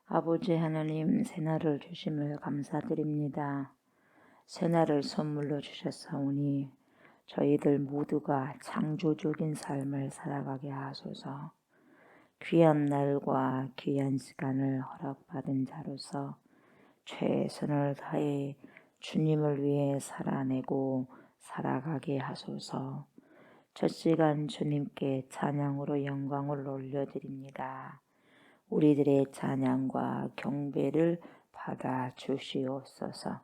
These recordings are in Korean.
아버지 하나님, 새날을 주심을 감사드립니다. 새날을 선물로 주셨사오니 저희들 모두가 창조적인 삶을 살아가게 하소서. 귀한 날과 귀한 시간을 허락받은 자로서 최선을 다해 주님을 위해 살아내고 살아가게 하소서. 첫 시간 주님께 찬양으로 영광을 올려드립니다. 우리들의 찬양과 경배를 받아 주시옵소서.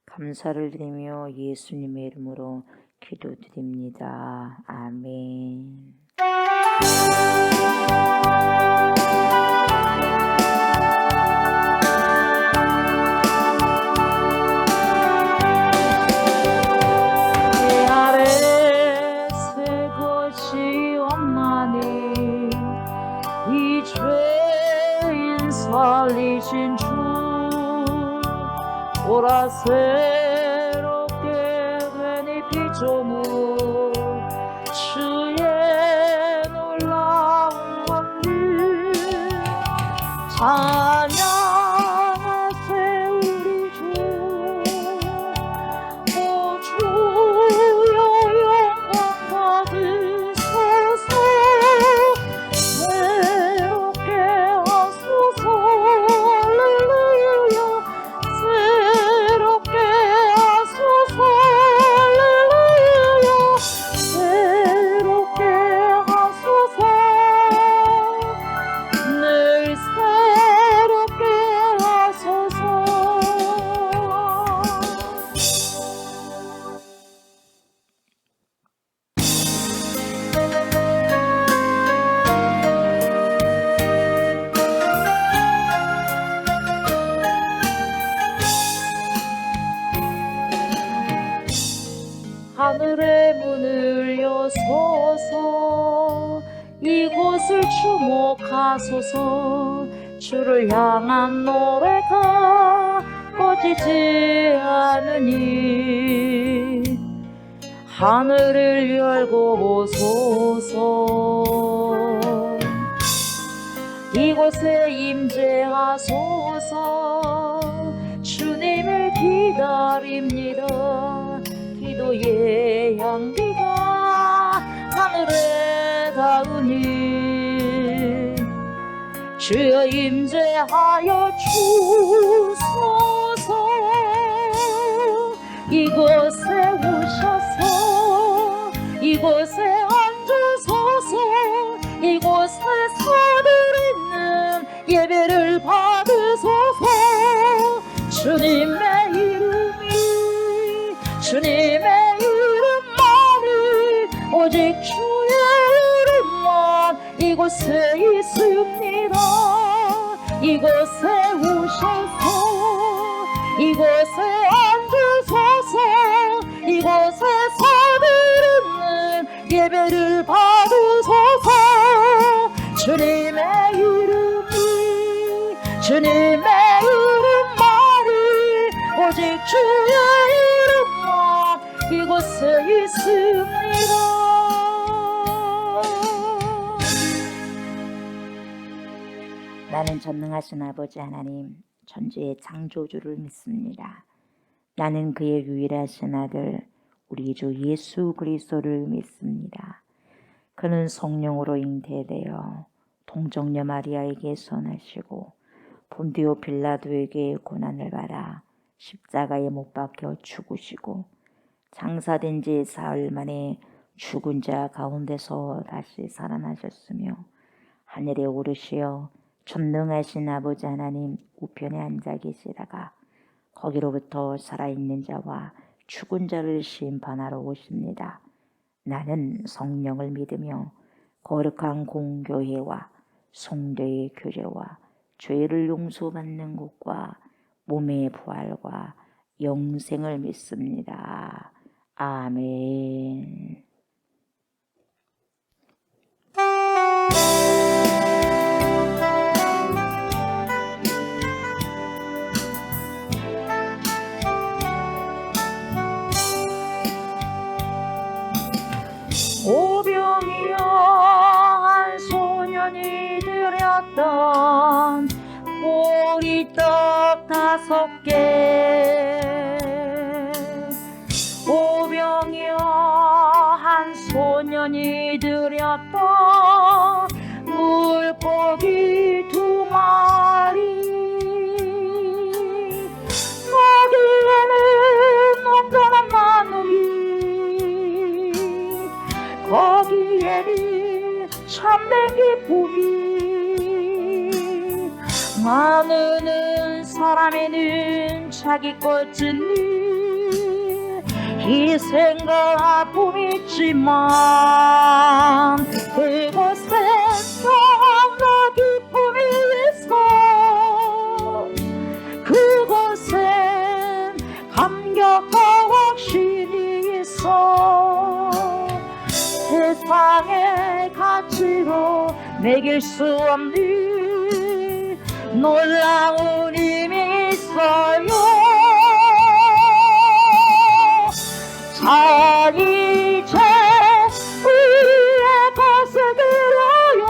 감사를 드리며 예수님의 이름으로 기도드립니다. 아멘. 내 아래 새 것이 없나니 이 죄인 살리신 주 보라 새롭게 되니 피조물 주의 놀라운 원리 찬양하세 우리 주 오 주여 영광 받으소서 새롭게 하소서 할렐루야 새롭게 하소서 할렐루야 새롭게 하소서 늘 새롭게 하소서. 하늘의 문을 여소서 이곳을 주목하소서 주를 향한 노래가 꺼지지 않으니 하늘을 열고 보소서 이곳에 임재하소서 주님을 기다립니다. 기도의 향기가 하늘에 닿으니 주여 임재하여 주소서 이곳에 오셔서 이곳에 앉으소서 이곳에 서드리는 예배를 받으소서 주님의 주님의 이름만이 오직 주의 이름만 이곳에 있습니다. 이곳에 오셔서 이곳에 앉으소서 이곳에 서드리는 예배를 받으소서 주님의 이름만이 오직 주의 이곳에 있습니다. 나는 전능하신 아버지 하나님 천지의 창조주를 믿습니다. 나는 그의 유일하신 아들 우리 주 예수 그리스도를 믿습니다. 그는 성령으로 잉태되어 동정녀 마리아에게 선하시고 본디오 빌라도에게 고난을 받아 십자가에 못 박혀 죽으시고 장사된 지 사흘 만에 죽은 자 가운데서 다시 살아나셨으며 하늘에 오르시어 전능하신 아버지 하나님 우편에 앉아 계시다가 거기로부터 살아있는 자와 죽은 자를 심판하러 오십니다. 나는 성령을 믿으며 거룩한 공교회와 성도의 교제와 죄를 용서받는 것과 몸의 부활과 영생을 믿습니다. 아멘. 오병이어 한 소년이 들였던 보리떡 5개 오병이어 한 소년이 드렸던 물고기 2마리 거기에는 온전한 나눔이 거기에는 참된 기쁨이 나누는 사람에는 자기 것은 희생과 아픔이 있지만 그곳에 평안과 기쁨이 있어 그곳엔 감격과 확신이 있어 세상의 가치로 매길 수 없는 놀라운 힘이 있어요. 자 이제 우리의 것을 들어요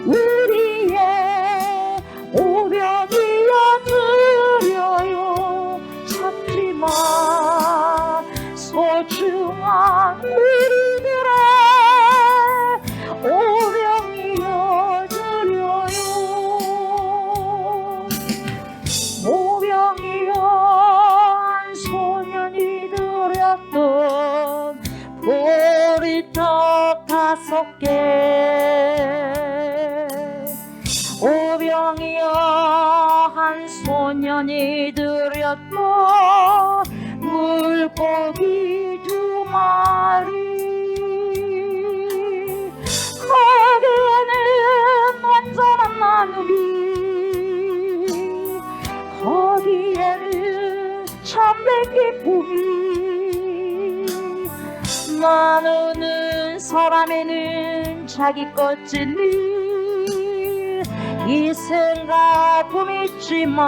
우리의 오병이어 드려요 찾지마 소중한 우리들의 오병이어 드려요 오병이어 소년이 드렸던 보리떡 5개 오병이어 한 소년이 드렸던 물고기 2마리 거기에는 완전한 나눔이 거기에는 참된 기쁨이 나누는 사람에는 자기 것은 희생과 아픔이 있지만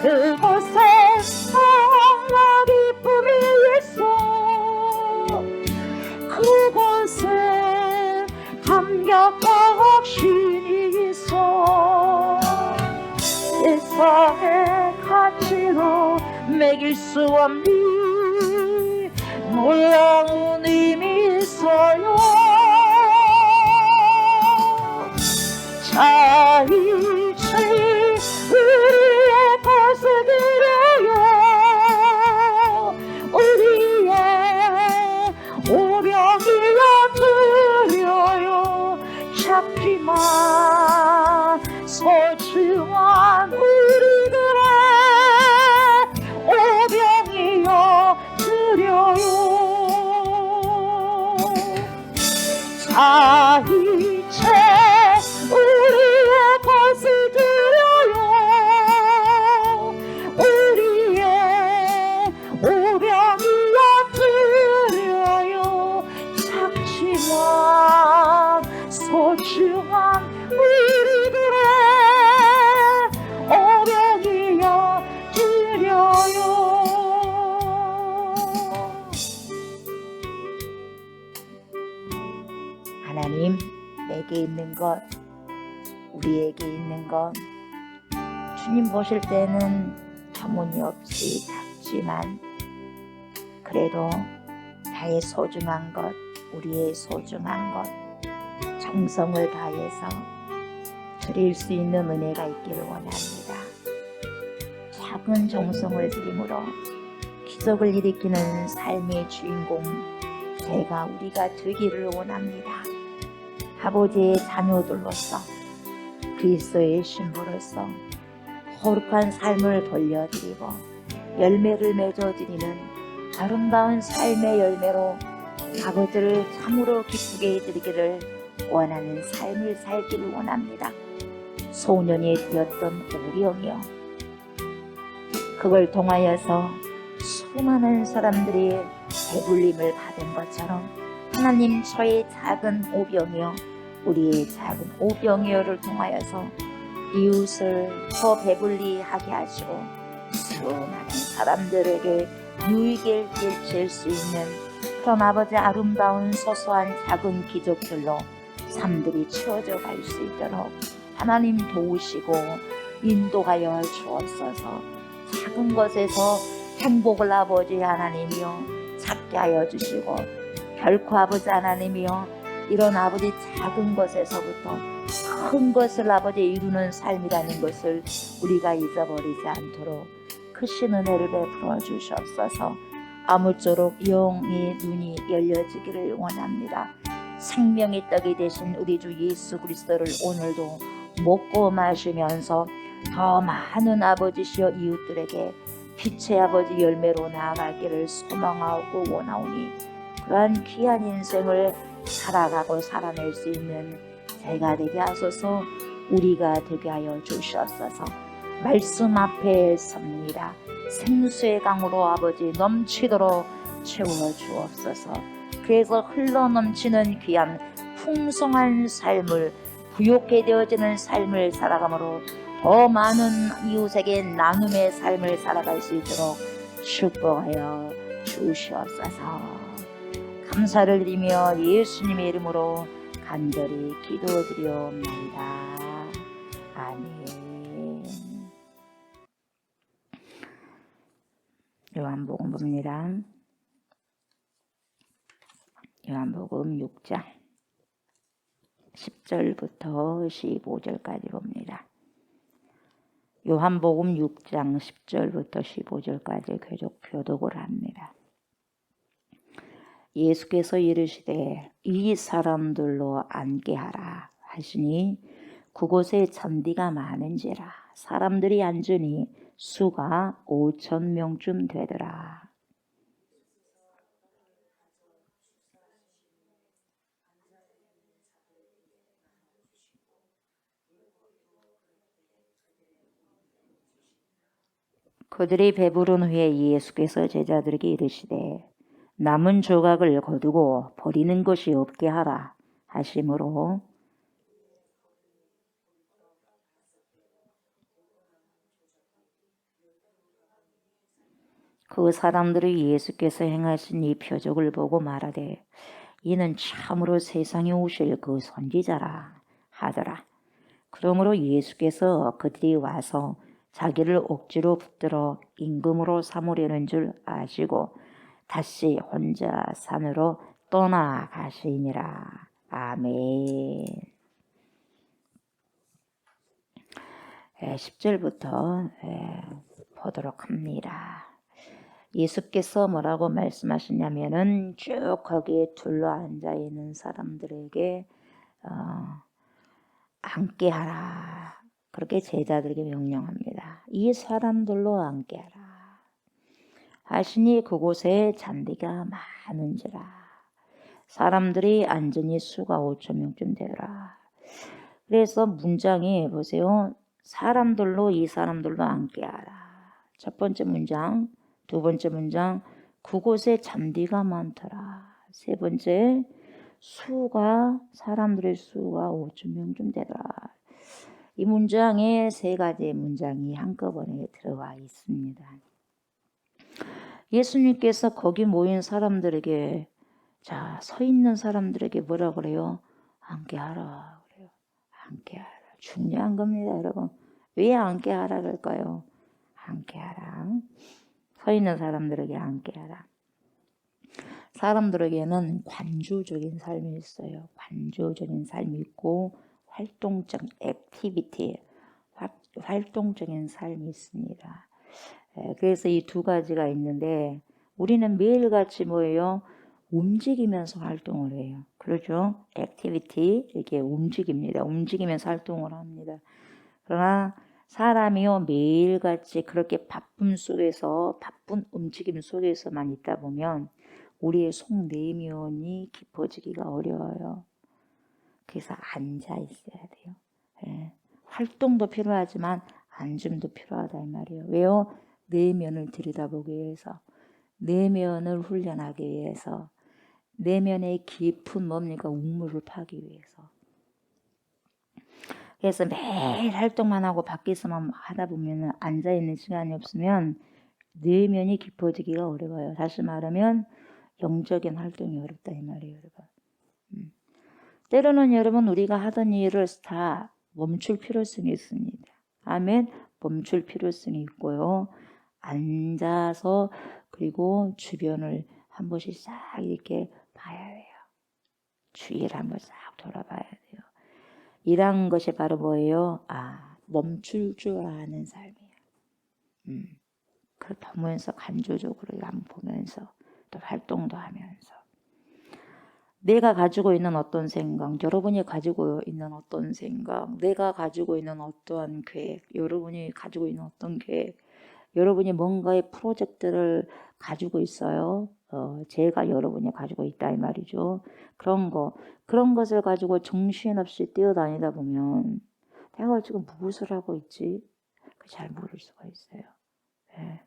그곳에 평안과 기쁨이 있어 그곳에 감격과 확신이 있어 세상의 가치로 매길 수 없는 놀라운 힘이 있어요. 자 이제 우리의 것을 드려요 우리의 오병이어 드려요 찾지마 소중한 우리들의 오병이어 드려요 자 이제 우리의 것을 드려요 우리의 오병이어 드려요 작지만 소중한 우리들의 오병이어 드려요. 하나님 내게 있는 것 우리에게 있는 것 주님 보실 때는 터무니없이 작지만 그래도 나의 소중한 것 우리의 소중한 것 정성을 다해서 드릴 수 있는 은혜가 있기를 원합니다. 작은 정성을 드림으로 기적을 일으키는 삶의 주인공 제가 우리가 되기를 원합니다. 아버지의 자녀들로서 그리스도의 신부로서 거룩한 삶을 돌려드리고 열매를 맺어드리는 아름다운 삶의 열매로 아버지를 참으로 기쁘게 해드리기를 원하는 삶을 살기를 원합니다. 소년이 되었던 오병이여 그걸 통하여서 수많은 사람들이 배불림을 받은 것처럼 하나님 저의 작은 오병이여 우리의 작은 오병이어를 통하여서 이웃을 더 배불리 하게 하시고 수많은 사람들에게 유익을 끼칠 수 있는 그런 아버지 아름다운 소소한 작은 기적들로 삶들이 채워져 갈 수 있도록 하나님 도우시고 인도하여 주옵소서. 작은 것에서 행복을 아버지 하나님이여 찾게 하여 주시고, 결코 아버지 하나님이여 이런 아버지 작은 것에서부터 큰 것을 아버지 이루는 삶이라는 것을 우리가 잊어버리지 않도록 크신 은혜를 베풀어 주시옵소서. 아무쪼록 영의 눈이 열려지기를 원합니다. 생명의 떡이 되신 우리 주 예수 그리스도를 오늘도 먹고 마시면서 더 많은 아버지시여 이웃들에게 빛의 아버지 열매로 나아가기를 소망하고 원하오니, 그러한 귀한 인생을 살아가고 살아낼 수 있는 제가 되게 하소서. 우리가 되게 하여 주시옵소서. 말씀 앞에 섭니다. 생수의 강으로 아버지 넘치도록 채워 주옵소서. 그래서 흘러 넘치는 귀한 풍성한 삶을, 부욕해 되어지는 삶을 살아감으로 더 많은 이웃에게 나눔의 삶을 살아갈 수 있도록 축복하여 주시옵소서. 감사를 드리며 예수님의 이름으로 간절히 기도드리옵나이다. 아멘. 요한복음 봅니다. 요한복음 6장 10절부터 15절까지 봅니다. 요한복음 6장 10절부터 15절까지 계속 교독을 합니다. 예수께서 이르시되 이 사람들로 앉게 하라 하시니 그곳에 잔디가 많은지라 사람들이 앉으니 수가 5,000명쯤 되더라. 그들이 배부른 후에 예수께서 제자들에게 이르시되 남은 조각을 거두고 버리는 것이 없게 하라 하시므로 그 사람들이 예수께서 행하신 이 표적을 보고 말하되 이는 참으로 세상에 오실 그 선지자라 하더라. 그러므로 예수께서 그들이 와서 자기를 억지로 붙들어 임금으로 삼으려는 줄 아시고 다시 혼자 산으로 떠나가시니라. 아멘. 10절부터 보도록 합니다. 예수께서 뭐라고 말씀하시냐면은 쭉 거기에 둘러앉아 있는 사람들에게 앉게 하라. 그렇게 제자들에게 명령합니다. 이 사람들로 앉게 하라 하시니 그곳에 잔디가 많은지라 사람들이 앉으니 수가 5,000명쯤 되더라. 그래서 문장이 보세요. 사람들로 이 사람들로 앉게 하라. 첫 번째 문장, 두 번째 문장 그곳에 잔디가 많더라. 세 번째 사람들의 수가 5,000명쯤 되더라. 이 문장에 세 가지의 문장이 한꺼번에 들어와 있습니다. 예수님께서 거기 모인 사람들에게 서 있는 사람들에게 뭐라 그래요? 앉게 하라 그래요. 앉게 하라. 중요한 겁니다, 여러분. 왜 앉게 하라 그럴까요? 앉게 하라. 서 있는 사람들에게 앉게 하라. 사람들에게는 관조적인 삶이 있어요. 관조적인 삶이 있고 활동적 액티비티, 활동적인 삶이 있습니다. 그래서 이 두 가지가 있는데 우리는 매일같이 뭐예요? 움직이면서 활동을 해요. 그렇죠? 액티비티, 이렇게 움직입니다. 움직이면서 활동을 합니다. 그러나 사람이요 매일같이 그렇게 바쁜 움직임 속에서만 있다 보면 우리의 속 내면이 깊어지기가 어려워요. 그래서 앉아 있어야 돼요. 활동도 필요하지만 앉음도 필요하다 이 말이에요. 왜요? 내면을 들여다보기 위해서, 내면을 훈련하기 위해서, 내면의 깊은 뭡니까? 우물을 파기 위해서. 그래서 매일 활동만 하고 밖에서만 하다 보면 앉아있는 시간이 없으면 내면이 깊어지기가 어려워요. 다시 말하면 영적인 활동이 어렵다 이 말이에요, 여러분. 때로는 여러분 우리가 하던 일을 다 멈출 필요성이 있습니다. 아멘. 멈출 필요성이 있고요. 앉아서 그리고 주변을 한 번씩 싹 이렇게 봐야 돼요. 주위를 한번 싹 돌아봐야 돼요. 이런 것이 바로 뭐예요? 멈출 줄 아는 삶이에요. 그걸 보면서 간조적으로 한번 보면서 또 활동도 하면서 내가 가지고 있는 어떤 생각, 여러분이 가지고 있는 어떤 생각, 내가 가지고 있는 어떠한 계획, 여러분이 가지고 있는 어떤 계획, 여러분이 뭔가의 프로젝트를 가지고 있어요. 제가 여러분이 가지고 있다 이 말이죠. 그런 것을 가지고 정신없이 뛰어다니다 보면 내가 지금 무엇을 하고 있지? 잘 모를 수가 있어요. 네.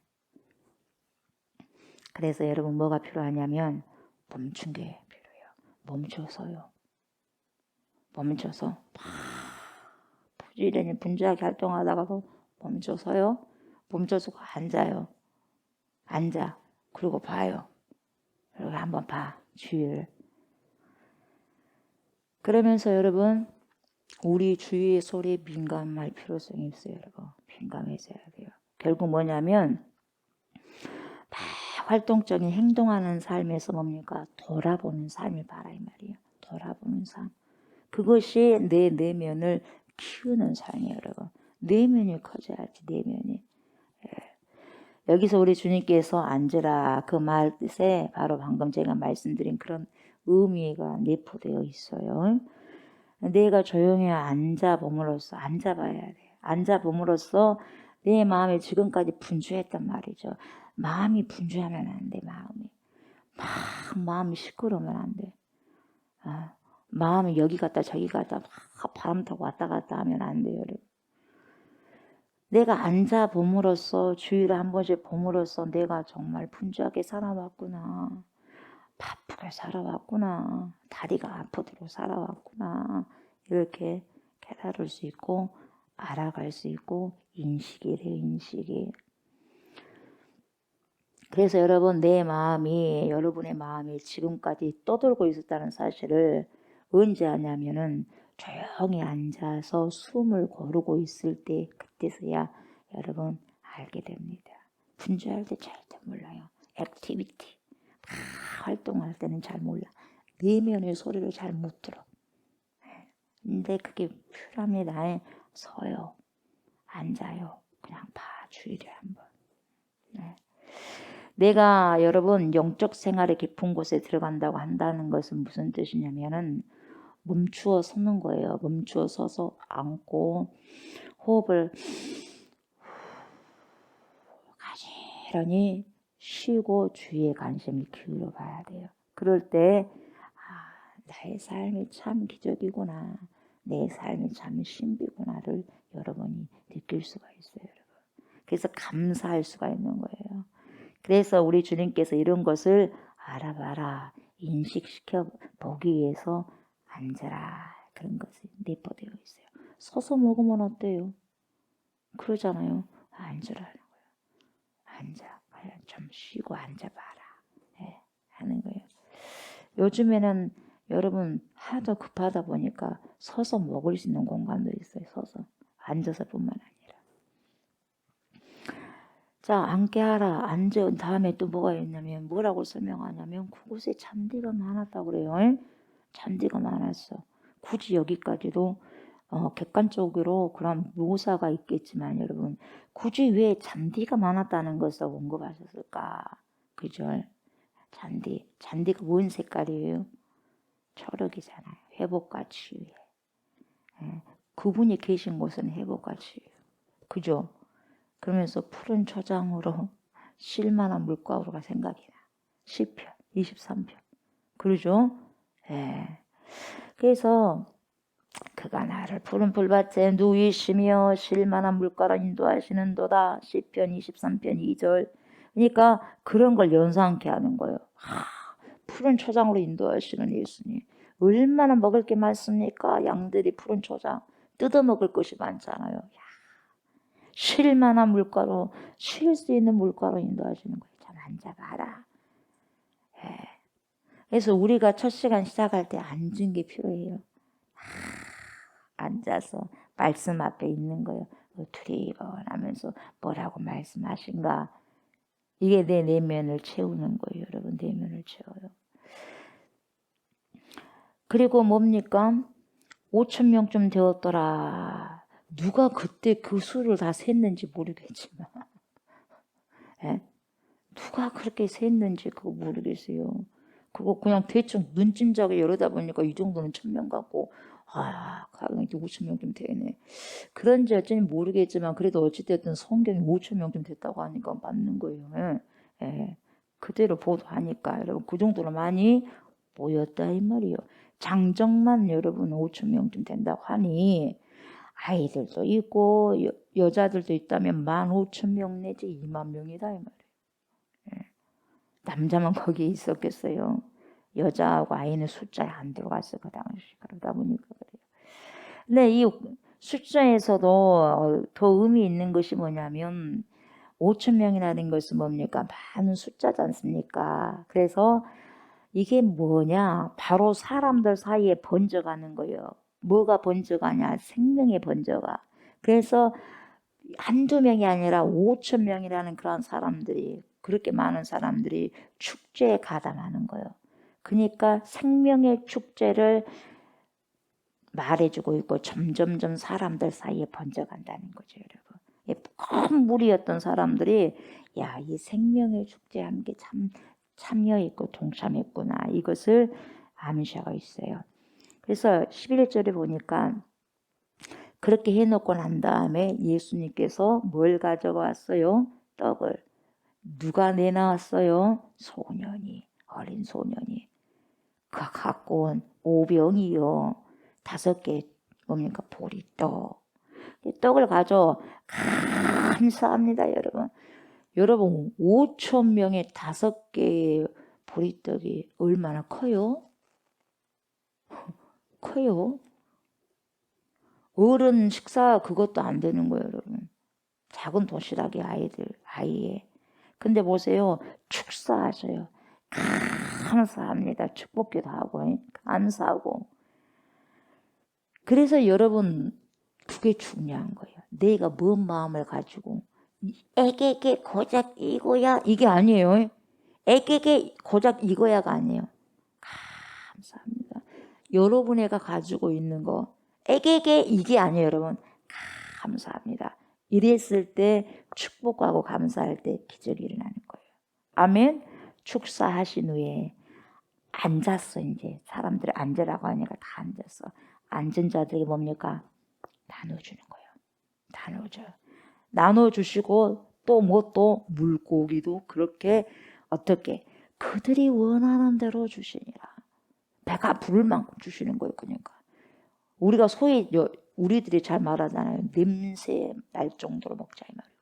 그래서 여러분 뭐가 필요하냐면 멈춘 게 필요해요. 멈춰서 부지런히 분주하게 활동하다가도 멈춰서 앉아요. 그리고 봐요. 그리고 한번 봐. 주위를. 그러면서 여러분 우리 주위의 소리에 민감할 필요성이 있어요. 여러분 민감해져야 돼요. 결국 뭐냐면 활동적인 행동하는 삶에서 뭡니까? 돌아보는 삶을 봐라 이 말이에요. 돌아보는 삶. 그것이 내 내면을 키우는 삶이에요. 여러분. 내면이 커져야지 내면이. 여기서 우리 주님께서 앉으라 그 말뜻에 바로 방금 제가 말씀드린 그런 의미가 내포되어 있어요. 내가 조용히 앉아봄으로써 앉아봐야 돼. 앉아봄으로써 내 마음이 지금까지 분주했단 말이죠. 마음이 분주하면 안 돼. 마음이 시끄러우면 안 돼. 마음이 여기 갔다 저기 갔다 막 바람 타고 왔다 갔다 하면 안 돼요. 내가 앉아봄으로써 주위를 한 번씩 봄으로써 내가 정말 분주하게 살아왔구나. 바쁘게 살아왔구나. 다리가 아프도록 살아왔구나. 이렇게 깨달을 수 있고 알아갈 수 있고 인식이. 그래서 여러분 여러분의 마음이 지금까지 떠돌고 있었다는 사실을 언제 하냐면은 조용히 앉아서 숨을 고르고 있을 때 그때서야 여러분 알게 됩니다. 분주할 때 절대 몰라요. 액티비티 활동할 때는 잘 몰라. 내면의 소리를 잘 못 들어. 근데 그게 필요합니다. 서요. 앉아요. 그냥 봐 주의를 한번. 네. 내가 여러분 영적 생활의 깊은 곳에 들어간다고 한다는 것은 무슨 뜻이냐면은 멈추어 서는 거예요. 멈추어 서서 앉고 호흡을 가지런히 쉬고 주위에 관심을 기울여 봐야 돼요. 그럴 때 나의 삶이 참 기적이구나. 내 삶이 참 신비구나를 여러분이 느낄 수가 있어요. 여러분. 그래서 감사할 수가 있는 거예요. 그래서 우리 주님께서 이런 것을 알아봐라, 인식시켜 보기 위해서 앉아라. 그런 것이 내포되어 있어요. 서서 먹으면 어때요? 그러잖아요. 앉으라는 거예요. 앉아. 좀 쉬고 앉아봐라. 네, 하는 거예요. 요즘에는 여러분 하도 급하다 보니까 서서 먹을 수 있는 공간도 있어요. 서서. 앉아서뿐만 아니라. 자, 앉게 하라. 앉은 다음에 또 뭐가 있냐면 뭐라고 설명하냐면 그곳에 잔디가 많았다고 그래요. 잔디가 많았어. 굳이 여기까지도 객관적으로 그런 묘사가 있겠지만 여러분 굳이 왜 잔디가 많았다는 것을 언급하셨을까? 그죠? 잔디가 뭔 색깔이에요? 초록이잖아요. 회복과 치유에. 그분이 계신 곳은 회복과 치유. 그죠? 그러면서 푸른 초장으로 쉴만한 물가루가 생각이 나. 시편 23편. 그러죠? 예. 그래서 그가 나를 푸른 풀밭에 누이시며 쉴만한 물가로 인도하시는도다. 시편 23편 2절. 그러니까 그런 걸 연상케 하는 거예요. 푸른 초장으로 인도하시는 예수님. 얼마나 먹을 게 많습니까? 양들이 푸른 초장 뜯어먹을 것이 많잖아요. 쉴 만한 물가로, 쉴 수 있는 물가로 인도하시는 거예요. 참 앉아봐라. 예. 그래서 우리가 첫 시간 시작할 때 앉은 게 필요해요. 앉아서 말씀 앞에 있는 거예요. 두리번하면서 뭐라고 말씀하신가. 이게 내 내면을 채우는 거예요. 여러분, 내면을 채워요. 그리고 뭡니까? 5,000명쯤 되었더라. 누가 그때 그 수를 다 셌는지 모르겠지만 예? 누가 그렇게 셌는지 그거 모르겠어요. 그거 그냥 대충 눈찜자고 열어다 보니까 이 정도는 1,000명 같고 가면 5,000명쯤 되네. 그런지 어쩐지 모르겠지만 그래도 어찌됐든 성경이 5,000명쯤 됐다고 하니까 맞는 거예요. 예. 예. 그대로 보도하니까 여러분 그 정도로 많이 모였다 이 말이에요. 장정만 여러분 5,000명쯤 된다고 하니 아이들도 있고 여자들도 있다면 15,000명 내지 20,000명이다 이 말이에요. 예. 남자만 거기에 있었겠어요. 여자하고 아이는 숫자에 안 들어갔어 그 당시. 그러다 보니까 그래요. 근데 이 숫자에서도 더 의미 있는 것이 뭐냐면 5,000명이라는 것은 뭡니까? 많은 숫자지 않습니까? 그래서 이게 뭐냐? 바로 사람들 사이에 번져가는 거예요. 뭐가 번져가냐? 생명이 번져가. 그래서 한두 명이 아니라 5,000명이라는 그런 사람들이, 그렇게 많은 사람들이 축제에 가담하는 거예요. 그러니까 생명의 축제를 말해주고 있고 점점점 사람들 사이에 번져간다는 거죠, 여러분. 큰 무리였던 사람들이 이 생명의 축제에 함께 참여했고 동참했구나. 이것을 암시하고 있어요. 그래서 11절에 보니까 그렇게 해놓고 난 다음에 예수님께서 뭘 가져가 왔어요? 떡을. 누가 내놔왔어요? 소년이, 어린 소년이. 그 갖고 온 오병이요. 5개 뭡니까? 보리떡. 떡을 가져 감사합니다, 여러분. 여러분 5,000명의 5개의 보리떡이 얼마나 커요? 커요. 어른 식사 그것도 안 되는 거예요, 여러분. 작은 도시락이 아이에. 근데 보세요. 축사하셔요. 감사합니다. 축복기도 하고 감사하고. 그래서 여러분 그게 중요한 거예요. 내가 뭔 마음을 가지고 애게게 고작 이거야 이게 아니에요. 애게게 고작 이거야가 아니에요. 감사합니다. 여러분애가 가지고 있는 거 애게게 이게 아니에요, 여러분. 감사합니다. 이랬을 때 축복하고 감사할 때 기적이 일어나는 거예요. 아멘. 축사하신 후에 앉았어. 이제 사람들이 앉으라고 하니까 다 앉았어. 앉은 자들이 뭡니까? 나눠주는 거예요. 나눠줘요. 나눠주시고 또 물고기도 그렇게 어떻게 그들이 원하는 대로 주시니라. 배가 부를 만큼 주시는 거예요. 그러니까 우리가 소위 우리들이 잘 말하잖아요. 냄새 날 정도로 먹자 이 말이에요.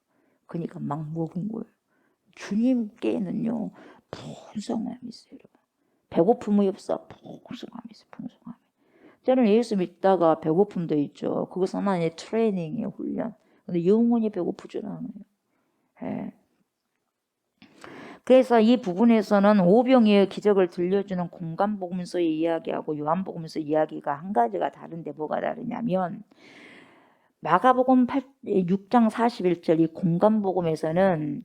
그러니까 막 먹은 거예요. 주님께는요 풍성함이 있어요. 여러분. 배고픔이 없어. 풍성함이 있어요. 풍성함이. 때로는 예수 믿다가 배고픔도 있죠. 그것은 하나의 트레이닝이에요. 훈련. 근데 영원히 배고프지는 않아요. 예. 그래서 이 부분에서는 오병이의 기적을 들려주는 공간복음서의 이야기하고 요한복음서 이야기가 한 가지가 다른데 뭐가 다르냐면 마가복음 6장 41절 이 공간복음에서는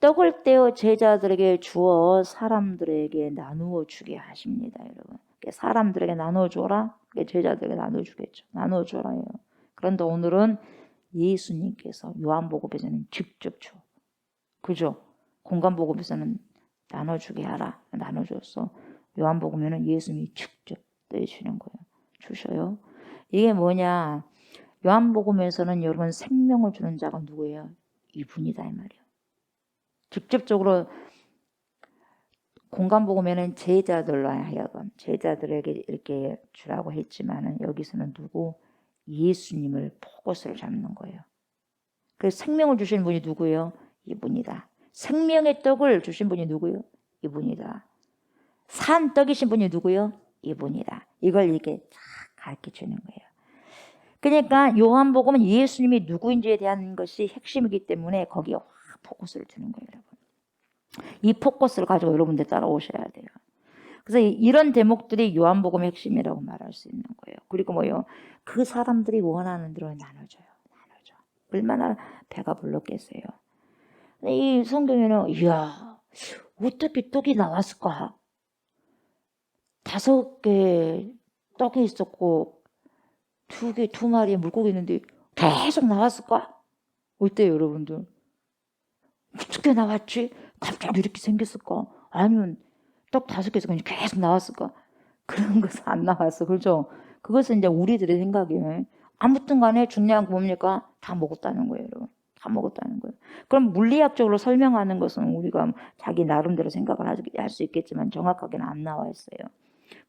떡을 떼어 제자들에게 주어 사람들에게 나누어 주게 하십니다. 여러분. 사람들에게 나누어 줘라. 제자들에게 나누어 주겠죠. 나누어 줘라요. 그런데 오늘은 예수님께서 요한복음에서는 직접 줘. 그죠? 공간복음에서는 나눠주게 하라. 나눠줬어. 요한복음에는 예수님이 직접 떼주시는 거예요. 주셔요. 이게 뭐냐? 요한복음에서는 여러분 생명을 주는 자가 누구예요? 이분이다 이 말이에요. 직접적으로 공간복음에는 제자들로 하여금 제자들에게 이렇게 주라고 했지만은 여기서는 누구? 예수님을 포커스를 잡는 거예요. 그래서 생명을 주신 분이 누구예요? 이분이다. 생명의 떡을 주신 분이 누구요? 이분이다. 산 떡이신 분이 누구요? 이분이다. 이걸 이렇게 쫙 가르쳐 주는 거예요. 그러니까 요한복음은 예수님이 누구인지에 대한 것이 핵심이기 때문에 거기에 확 포커스를 주는 거예요, 여러분. 이 포커스를 가지고 여러분들 따라오셔야 돼요. 그래서 이런 대목들이 요한복음의 핵심이라고 말할 수 있는 거예요. 그리고 뭐요? 그 사람들이 원하는 대로 나눠줘요. 얼마나 배가 불렀겠어요. 이 성경에는 이야 어떻게 떡이 나왔을까? 5개 떡이 있었고 2마리의 물고기 있는데 계속 나왔을까? 어때요 여러분들? 어떻게 나왔지? 갑자기 이렇게 생겼을까? 아니면 떡 5개에서 그냥 계속 나왔을까? 그런 것은 안 나왔어. 그렇죠? 그것은 이제 우리들의 생각이에요. 아무튼 간에 중요한 거 뭡니까? 다 먹었다는 거예요, 여러분. 다 먹었다는 거예요. 그럼 물리학적으로 설명하는 것은 우리가 자기 나름대로 생각을 할 수 있겠지만 정확하게는 안 나와 있어요.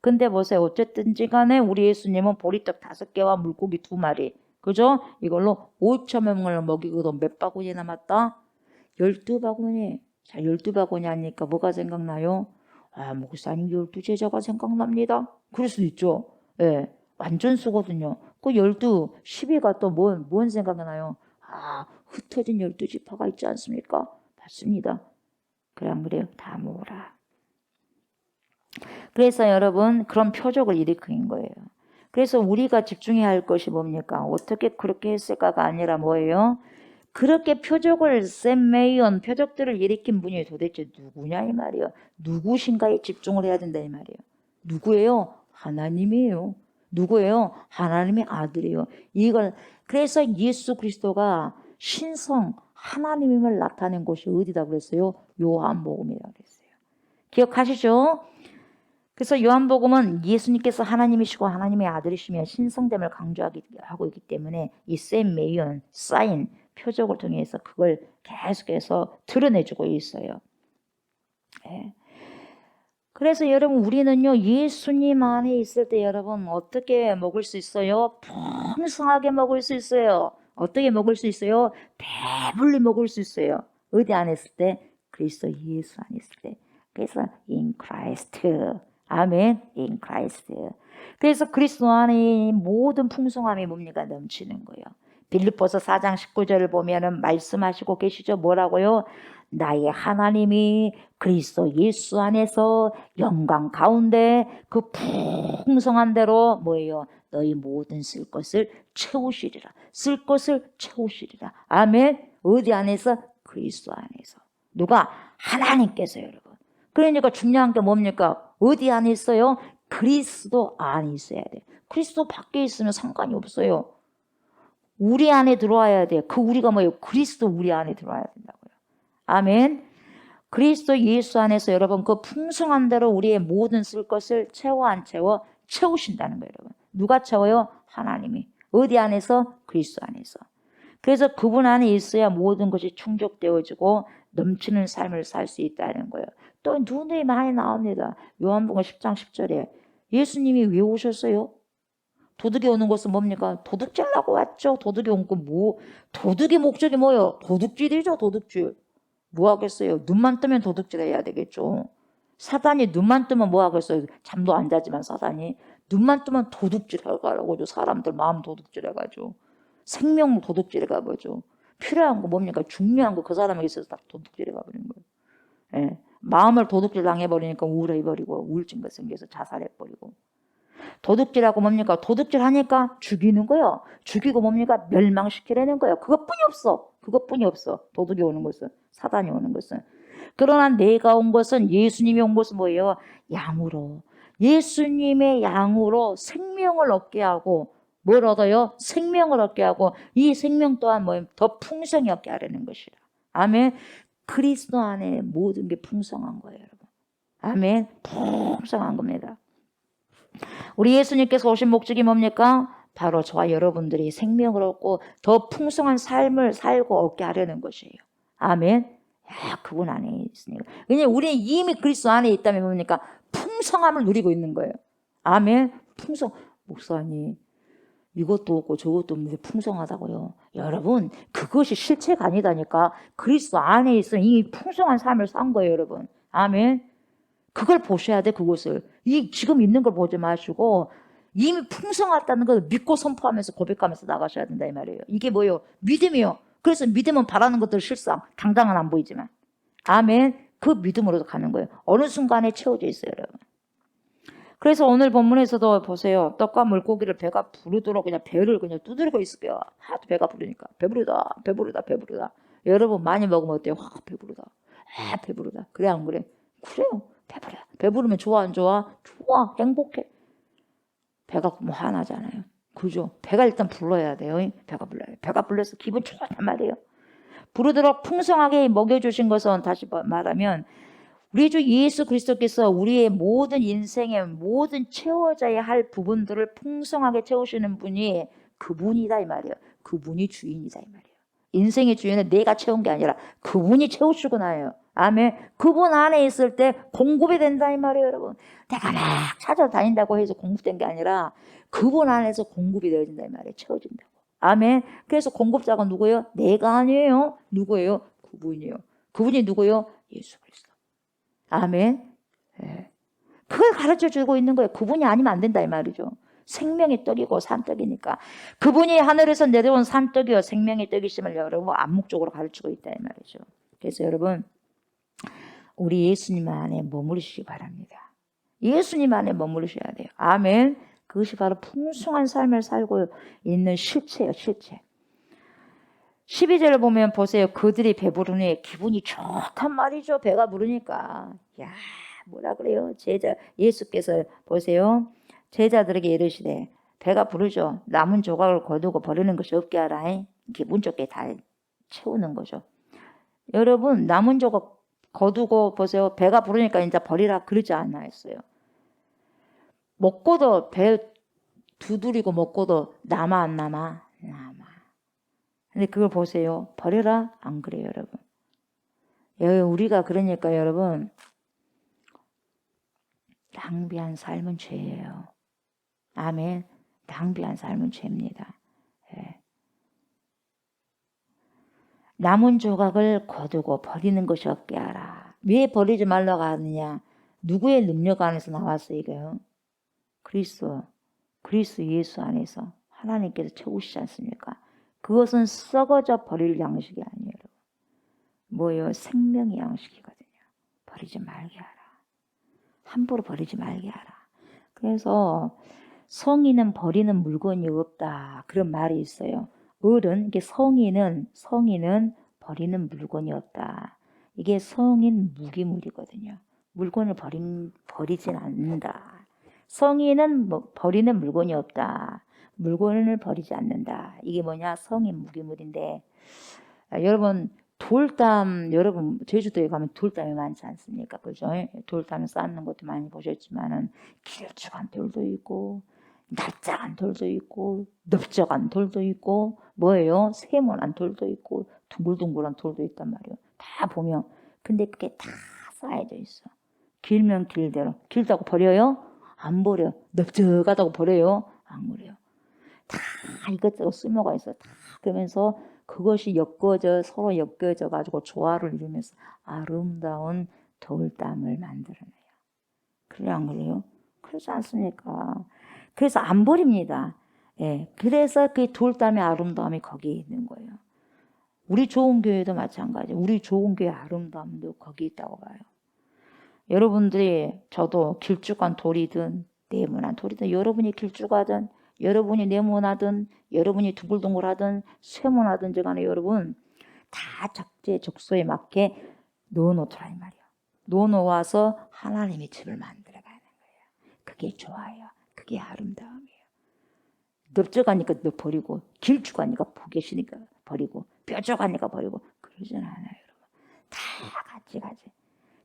근데 보세요. 어쨌든지 간에 우리 예수님은 보리떡 5개와 물고기 2마리. 그죠? 이걸로 5,000명을 먹이고도 몇 바구니 남았다? 12바구니. 자, 12바구니 하니까 뭐가 생각나요? 아, 목사님 12제자가 생각납니다. 그럴 수도 있죠. 예. 완전 수거든요. 그 12가 또 뭔 생각이 나요? 아, 흩어진 12지파가 있지 않습니까? 맞습니다. 그래, 안 그래요? 다 모으라. 그래서 여러분, 그런 표적을 일으킨 거예요. 그래서 우리가 집중해야 할 것이 뭡니까? 어떻게 그렇게 했을까가 아니라 뭐예요? 그렇게 표적을 샘메이언 표적들을 일으킨 분이 도대체 누구냐 이 말이에요. 누구신가에 집중을 해야 된다 이 말이에요. 누구예요? 하나님이에요. 누구예요? 하나님의 아들이에요. 이걸 그래서 예수 그리스도가 신성 하나님임을 나타낸 곳이 어디다 그랬어요? 요한복음이라고 그랬어요. 기억하시죠? 그래서 요한복음은 예수님께서 하나님이시고 하나님의 아들이시며 신성됨을 강조하고 있기 때문에 이 샘메이언 사인 표적을 통해서 그걸 계속해서 드러내주고 있어요. 네. 그래서 여러분 우리는요 예수님 안에 있을 때 여러분 어떻게 먹을 수 있어요? 풍성하게 먹을 수 있어요. 어떻게 먹을 수 있어요? 배불리 먹을 수 있어요. 어디 안에 있을 때? 그리스도 예수 안에 있을 때. 그래서 in Christ. 아멘. in Christ. 그래서 그리스도 안에 모든 풍성함이 뭡니까? 넘치는 거예요. 빌립보서 4장 19절을 보면은 말씀하시고 계시죠. 뭐라고요? 나의 하나님이 그리스도 예수 안에서 영광 가운데 그 풍성한 대로 뭐예요? 너희 모든 쓸 것을 채우시리라. 쓸 것을 채우시리라. 아멘. 어디 안에서? 그리스도 안에서. 누가? 하나님께서 여러분. 그러니까 중요한 게 뭡니까? 어디 안에 있어요? 그리스도 안에 있어야 돼. 그리스도 밖에 있으면 상관이 없어요. 우리 안에 들어와야 돼요. 그 우리가 뭐예요? 그리스도 우리 안에 들어와야 된다고요. 아멘. 그리스도 예수 안에서 여러분 그 풍성한 대로 우리의 모든 쓸 것을 채워 안 채워 채우신다는 거예요. 여러분. 누가 채워요? 하나님이. 어디 안에서? 그리스도 안에서. 그래서 그분 안에 있어야 모든 것이 충족되어지고 넘치는 삶을 살 수 있다는 거예요. 또 눈에 많이 나옵니다. 요한복음 10장 10절에 예수님이 왜 오셨어요? 도둑이 오는 것은 뭡니까? 도둑질하고 왔죠. 도둑이 온 거 뭐? 도둑의 목적이 뭐예요? 도둑질이죠. 도둑질. 뭐 하겠어요? 눈만 뜨면 도둑질 해야 되겠죠. 사단이 눈만 뜨면 뭐 하겠어요? 잠도 안 자지만 사단이 눈만 뜨면 도둑질 해가지고 사람들 마음 도둑질 해가지고 생명 도둑질 해가지고 필요한 거 뭡니까? 중요한 거 그 사람에게 있어서 다 도둑질 해가버린 거예요. 예. 마음을 도둑질 당해버리니까 우울해버리고 우울증가 생겨서 자살해버리고 도둑질하고 뭡니까? 도둑질 하니까 죽이는 거예요. 죽이고 뭡니까? 멸망시키려는 거예요. 그것뿐이 없어. 그것뿐이 없어. 도둑이 오는 것은. 사단이 오는 것은. 그러나 내가 온 것은 예수님이 온 것은 뭐예요? 양으로. 예수님의 양으로 생명을 얻게 하고 뭘 얻어요? 생명을 얻게 하고 이 생명 또한 뭐예요? 더 풍성히 얻게 하려는 것이라. 아멘. 그리스도 안에 모든 게 풍성한 거예요, 여러분. 아멘. 풍성한 겁니다. 우리 예수님께서 오신 목적이 뭡니까? 바로 저와 여러분들이 생명을 얻고 더 풍성한 삶을 살고 얻게 하려는 것이에요. 아멘. 야, 그분 안에 있으니까. 왜냐하면 우리는 이미 그리스도 안에 있다면 뭡니까? 풍성함을 누리고 있는 거예요. 아멘. 목사님 이것도 없고 저것도 없는데 풍성하다고요. 여러분 그것이 실체가 아니다니까. 그리스도 안에 있으면 이미 풍성한 삶을 산 거예요, 여러분. 아멘. 그걸 보셔야 돼, 그것을. 지금 있는 걸 보지 마시고 이미 풍성하다는 걸 믿고 선포하면서 고백하면서 나가셔야 된다 이 말이에요. 이게 뭐예요? 믿음이요. 그래서 믿음은 바라는 것들 실상 당장은 안 보이지만 아멘. 그 믿음으로 가는 거예요. 어느 순간에 채워져 있어요, 여러분. 그래서 오늘 본문에서도 보세요. 떡과 물고기를 배가 부르도록 그냥 배를 그냥 두드리고 있을게요. 하도 배가 부르니까. 배부르다, 배부르다, 배부르다. 여러분 많이 먹으면 어때요? 배부르다. 배부르다. 그래, 안 그래? 그래요. 배부르다. 배부르면 좋아, 안 좋아? 좋아. 행복해. 배가 뭐 화나잖아요. 그죠? 배가 일단 불러야 돼요. 배가 불러요. 배가 불러서 기분 좋단 말이에요. 부르도록 풍성하게 먹여주신 것은 다시 말하면 우리 주 예수 그리스도께서 우리의 모든 인생의 모든 채워져야 할 부분들을 풍성하게 채우시는 분이 그분이다 이 말이에요. 그분이 주인이다 이 말이에요. 인생의 주인은 내가 채운 게 아니라 그분이 채우시고 나요. 아멘. 그분 안에 있을 때 공급이 된다 이 말이에요, 여러분. 내가 막 찾아다닌다고 해서 공급된 게 아니라 그분 안에서 공급이 되어진다 이 말이에요. 채워진다고. 아멘. 그래서 공급자가 누구예요? 내가 아니에요. 누구예요? 그분이요. 그분이 누구예요? 예수 그리스도. 아멘. 네. 그걸 가르쳐주고 있는 거예요. 그분이 아니면 안 된다 이 말이죠. 생명의 떡이고 산떡이니까. 그분이 하늘에서 내려온 산떡이요 생명의 떡이심을 여러분 암묵적으로 가르치고 있다 이 말이죠. 그래서 여러분 우리 예수님 안에 머무르시기 바랍니다. 예수님 안에 머무르셔야 돼요. 아멘. 그것이 바로 풍성한 삶을 살고 있는 실체예요. 실체. 12절을 보면 보세요. 그들이 배부르니 기분이 좋단 말이죠. 배가 부르니까. 야, 뭐라 그래요? 예수께서 보세요. 제자들에게 이르시되 배가 부르죠. 남은 조각을 거두고 버리는 것이 없게 하라. 기분 좋게 다 채우는 거죠. 여러분 남은 조각 거두고 보세요. 배가 부르니까 이제 버리라 그러지 않아 했어요. 먹고도 배 두드리고 먹고도 남아 안 남아? 남아. 근데 그걸 보세요. 버려라? 안 그래요, 여러분. 우리가 그러니까 여러분 낭비한 삶은 죄예요. 아멘. 낭비한 삶은 죄입니다. 예. 남은 조각을 거두고 버리는 것이 없게 하라. 왜 버리지 말라고 하느냐? 누구의 능력 안에서 나왔어 이거요? 그리스도 예수 안에서 하나님께서 채우시지 않습니까? 그것은 썩어져 버릴 양식이 아니에요. 뭐예요? 생명의 양식이거든요. 버리지 말게 하라. 함부로 버리지 말게 하라. 그래서 성인은 버리는 물건이 없다. 그런 말이 있어요. 이게 성인은 버리는 물건이 없다. 이게 성인 무기물이거든요. 물건을 버리진 않는다. 성인은 버리는 물건이 없다. 물건을 버리지 않는다. 이게 뭐냐? 성인 무기물인데 여러분 여러분 제주도에 가면 돌담이 많지 않습니까? 그죠? 돌담 쌓는 것도 많이 보셨지만은 길쭉한 돌도 있고 납작한 돌도 있고 넓적한 돌도 있고 뭐예요? 세모난 돌도 있고 둥글둥글한 돌도 있단 말이에요. 다 보면 근데 그게 다 쌓여져 있어. 길면 길대로. 길다고 버려요? 안 버려. 넓적하다고 버려요? 안 버려요. 다 이것저것 쓸모가 있어. 다 그러면서 그것이 서로 엮여져 가지고 조화를 이루면서 아름다운 돌담을 만들어내요. 그래 안 그래요? 그렇지 않습니까? 그래서 안 버립니다. 예, 그래서 그 돌담의 아름다움이 거기에 있는 거예요. 우리 좋은 교회도 마찬가지. 우리 좋은 교회 아름다움도 거기 있다고 봐요. 여러분들이 저도 길쭉한 돌이든 네모난 돌이든 여러분이 길쭉하든 여러분이 네모나든 여러분이 둥글둥글하든 세모나든지 간에 여러분 다 적재적소에 맞게 넣어놓더라 이 말이야. 넣어놓아서 하나님의 집을 만들어가는 거예요. 그게 좋아요. 그게 아름다움이에요. 넓적하니까 너 버리고 길쭉하니까 보기 싫으니까 버리고 뾰족하니까 버리고 그러진 않아요. 여러분. 다 같이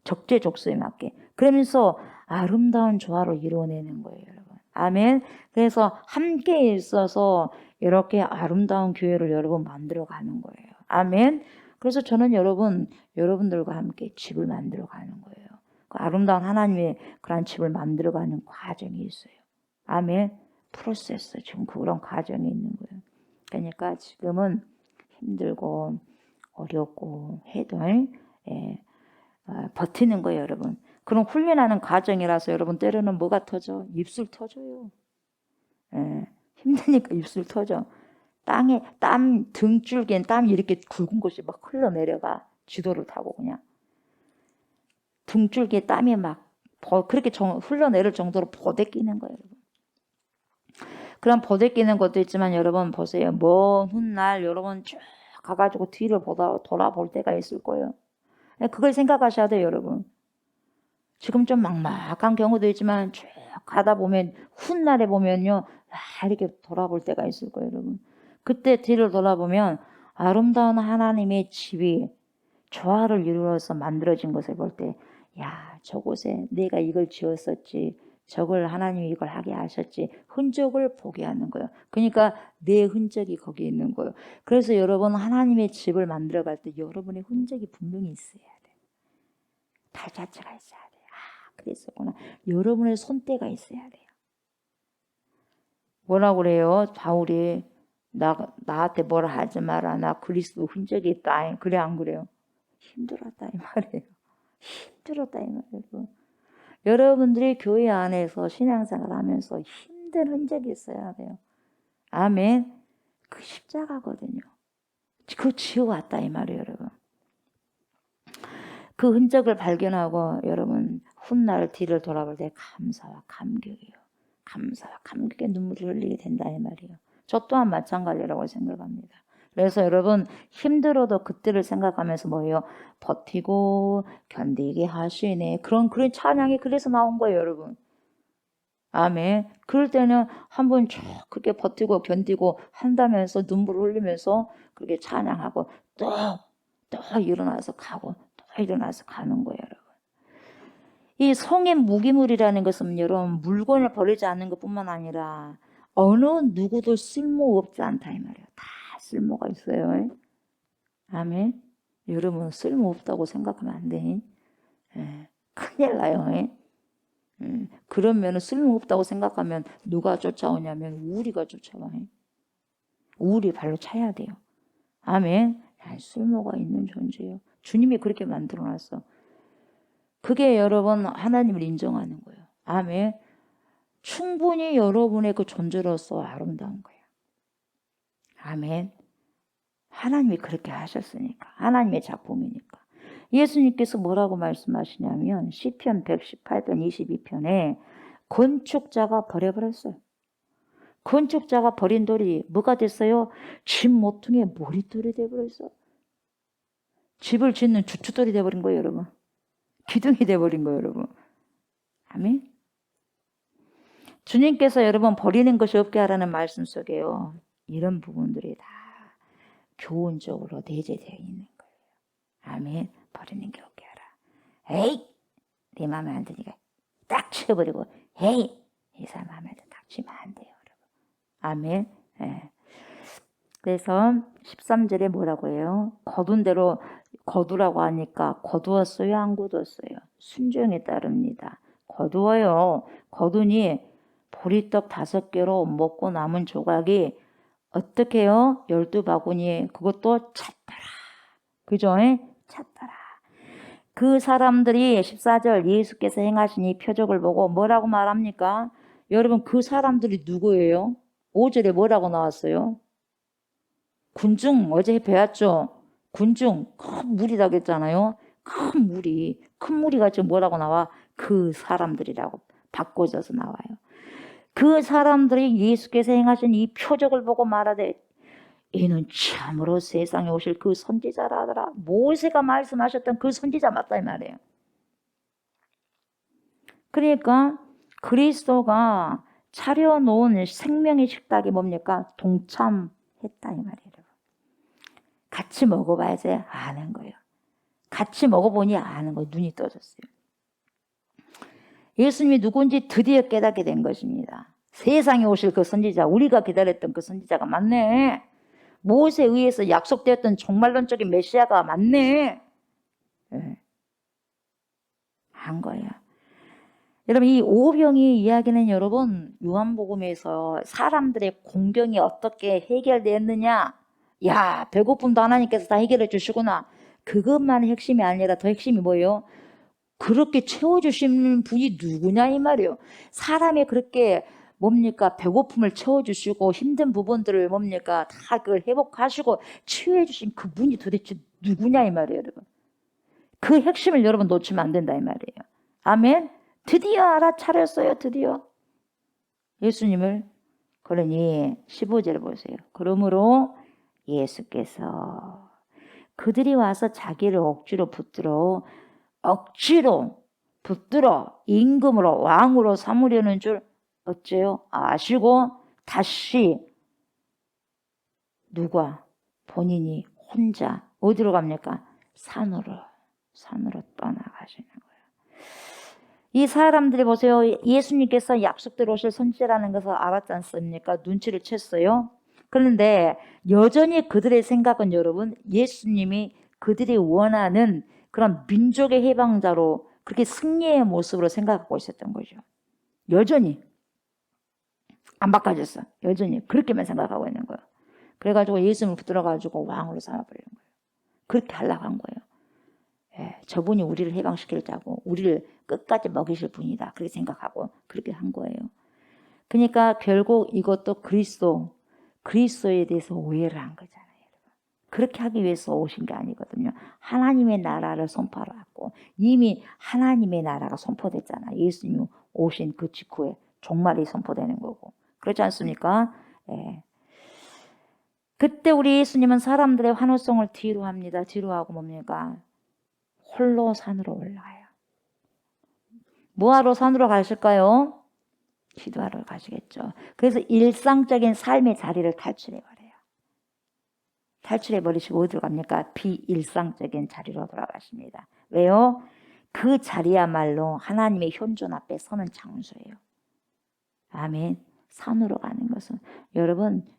적재적소에 맞게 그러면서 아름다운 조화를 이루어내는 거예요. 여러분. 아멘. 그래서 함께 있어서 이렇게 아름다운 교회를 여러분 만들어가는 거예요. 아멘. 그래서 저는 여러분들과 함께 집을 만들어가는 거예요. 그 아름다운 하나님의 그런 집을 만들어가는 과정이 있어요. 아멘. 프로세스 지금 그런 과정이 있는 거예요. 그러니까 지금은 힘들고 어렵고 해도 버티는 거예요, 여러분. 그런 훈련하는 과정이라서 여러분 때로는 뭐가 터져? 입술 터져요. 힘드니까 입술 터져. 등줄기엔 땀이 이렇게 굵은 곳이 막 흘러내려가. 지도를 타고 그냥. 등줄기에 땀이 막 그렇게 흘러내릴 정도로 보대끼는 거예요, 여러분. 그럼 보대끼는 것도 있지만 여러분 보세요. 먼 훗날 여러분 쭉 가가지고 뒤를 돌아볼 때가 있을 거예요. 그걸 생각하셔야 돼요, 여러분. 지금 좀 막막한 경우도 있지만 쭉 가다 보면 훗날에 보면요, 이렇게 돌아볼 때가 있을 거예요, 여러분. 그때 뒤를 돌아보면 아름다운 하나님의 집이 조화를 이루어서 만들어진 것을 볼 때, 야, 저곳에 내가 이걸 지었었지, 저걸 하나님이 이걸 하게 하셨지, 흔적을 보게 하는 거예요. 그러니까 내 흔적이 거기에 있는 거예요. 그래서 여러분 하나님의 집을 만들어갈 때 여러분의 흔적이 분명히 있어야 돼요. 발자취가 있어야 돼요. 그랬었구나. 여러분의 손때가 있어야 돼요. 뭐라고 그래요? 바울이 나한테 뭐라 하지 마라. 나 그리스도 흔적이 있다. 그래 안 그래요? 힘들었다 이 말이에요. 힘들었다 이 말이에요. 여러분들이 교회 안에서 신앙생활 하면서 힘든 흔적이 있어야 돼요. 아멘. 그 십자가거든요. 그거 지어왔다 이 말이에요, 여러분. 그 흔적을 발견하고 여러분 훗날 뒤를 돌아볼 때 감사와 감격이에요. 감사와 감격의 눈물을 흘리게 된다 이 말이에요. 저 또한 마찬가지라고 생각합니다. 그래서 여러분 힘들어도 그때를 생각하면서 뭐예요? 버티고 견디게 하시네. 그런 찬양이 그래서 나온 거예요, 여러분. 아멘. 그럴 때는 한번 쭉 그렇게 버티고 견디고 한다면서 눈물을 흘리면서 그렇게 찬양하고 또 일어나서 가고 또 일어나서 가는 거예요, 여러분. 이 성의 무기물이라는 것은 여러분 물건을 버리지 않는 것뿐만 아니라 어느 누구도 쓸모없지 않다 이 말이에요. 다 쓸모가 있어요. 아멘. 여러분 쓸모없다고 생각하면 안 돼. 큰일 나요. 그러면 쓸모없다고 생각하면 누가 쫓아오냐면 우리가 쫓아와요. 우리 발로 차야 돼요. 아멘. 쓸모가 있는 존재예요. 주님이 그렇게 만들어놨어. 그게 여러분 하나님을 인정하는 거예요. 아멘. 충분히 여러분의 그 존재로서 아름다운 거예요. 아멘. 하나님이 그렇게 하셨으니까. 하나님의 작품이니까. 예수님께서 뭐라고 말씀하시냐면 시편 118편 22편에 건축자가 버려버렸어요. 건축자가 버린 돌이 뭐가 됐어요? 집 모퉁이의 머릿돌이 돼버렸어. 집을 짓는 주춧돌이 돼버린 거예요, 여러분. 기둥이 돼버린 거예요, 여러분. 아멘. 주님께서 여러분 버리는 것이 없게 하라는 말씀 속에요. 이런 부분들이 다 교훈적으로 내재되어 있는 거예요. 아멘. 버리는 게 없게 하라. 에이! 내 마음에 안 드니까 딱 치워버리고 에이! 이 사람 마음에 딱 치면 안 돼요, 여러분. 아멘. 예. 그래서 13절에 뭐라고 해요? 거둔 대로 거두라고 하니까 거두었어요? 안 거두었어요? 순종에 따릅니다. 거두어요. 거두니 보리떡 5개로 먹고 남은 조각이 어떻게 해요? 12바구니에 그것도 찼더라. 그죠? 찼더라. 그 사람들이 14절 예수께서 행하신 이 표적을 보고 뭐라고 말합니까? 여러분 그 사람들이 누구예요? 5절에 뭐라고 나왔어요? 군중 어제 배웠죠? 군중 큰 무리라고 했잖아요. 큰 무리가 지금 뭐라고 나와? 그 사람들이라고 바꿔져서 나와요. 그 사람들이 예수께서 행하신 이 표적을 보고 말하되 이는 참으로 세상에 오실 그 선지자라 하더라. 모세가 말씀하셨던 그 선지자 맞다 이 말이에요. 그러니까 그리스도가 차려놓은 생명의 식탁이 뭡니까? 동참했다 이 말이에요. 같이 먹어봐야지 아는 거예요. 같이 먹어보니 아는 거예요. 눈이 떠졌어요. 예수님이 누군지 드디어 깨닫게 된 것입니다. 세상에 오실 그 선지자, 우리가 기다렸던 그 선지자가 맞네. 모세에 의해서 약속되었던 종말론적인 메시아가 맞네. 네. 한 거예요. 여러분 이 오병이 이야기는 여러분 요한복음에서 사람들의 공경이 어떻게 해결되었느냐. 야, 배고픔도 하나님께서 다 해결해 주시구나. 그것만 핵심이 아니라 더 핵심이 뭐예요? 그렇게 채워주시는 분이 누구냐 이 말이에요. 사람이 그렇게 뭡니까 배고픔을 채워주시고 힘든 부분들을 뭡니까 다 그걸 회복하시고 치유해주신 그분이 도대체 누구냐 이 말이에요, 여러분. 그 핵심을 여러분 놓치면 안 된다 이 말이에요. 아멘. 드디어 알아차렸어요. 드디어 예수님을. 그러니 15절 보세요. 그러므로 예수께서 그들이 와서 자기를 억지로 붙들어 임금으로 왕으로 삼으려는 줄 어째요? 아시고 다시 누가 본인이 혼자 어디로 갑니까? 산으로 떠나가시는 거예요. 이 사람들이 보세요. 예수님께서 약속대로 오실 선지자라는 것을 알았지 않습니까? 눈치를 챘어요. 그런데 여전히 그들의 생각은 여러분, 예수님이 그들이 원하는 그런 민족의 해방자로 그렇게 승리의 모습으로 생각하고 있었던 거죠. 여전히 안 바꿔졌어. 여전히 그렇게만 생각하고 있는 거예요. 그래가지고 예수님을 붙들어가지고 왕으로 삼아버리는 거예요. 그렇게 하려고 한 거예요. 예, 저분이 우리를 해방시킬 자고 우리를 끝까지 먹이실 분이다. 그렇게 생각하고 그렇게 한 거예요. 그러니까 결국 이것도 그리스도에 대해서 오해를 한 거잖아요. 그렇게 하기 위해서 오신 게 아니거든요. 하나님의 나라를 선포하러 왔고 이미 하나님의 나라가 선포됐잖아요. 예수님 오신 그 직후에 종말이 선포되는 거고. 그렇지 않습니까? 예. 그때 우리 예수님은 사람들의 환호성을 뒤로 합니다. 뒤로 하고 뭡니까? 홀로 산으로 올라가요. 뭐하러 산으로 가실까요? 기도하러 가시겠죠. 그래서 일상적인 삶의 자리를 탈출해버려요. 탈출해버리시고 어디로 갑니까? 비일상적인 자리로 돌아가십니다. 왜요? 그 자리야말로 하나님의 현존 앞에 서는 장소예요. 아멘. 산으로 가는 것은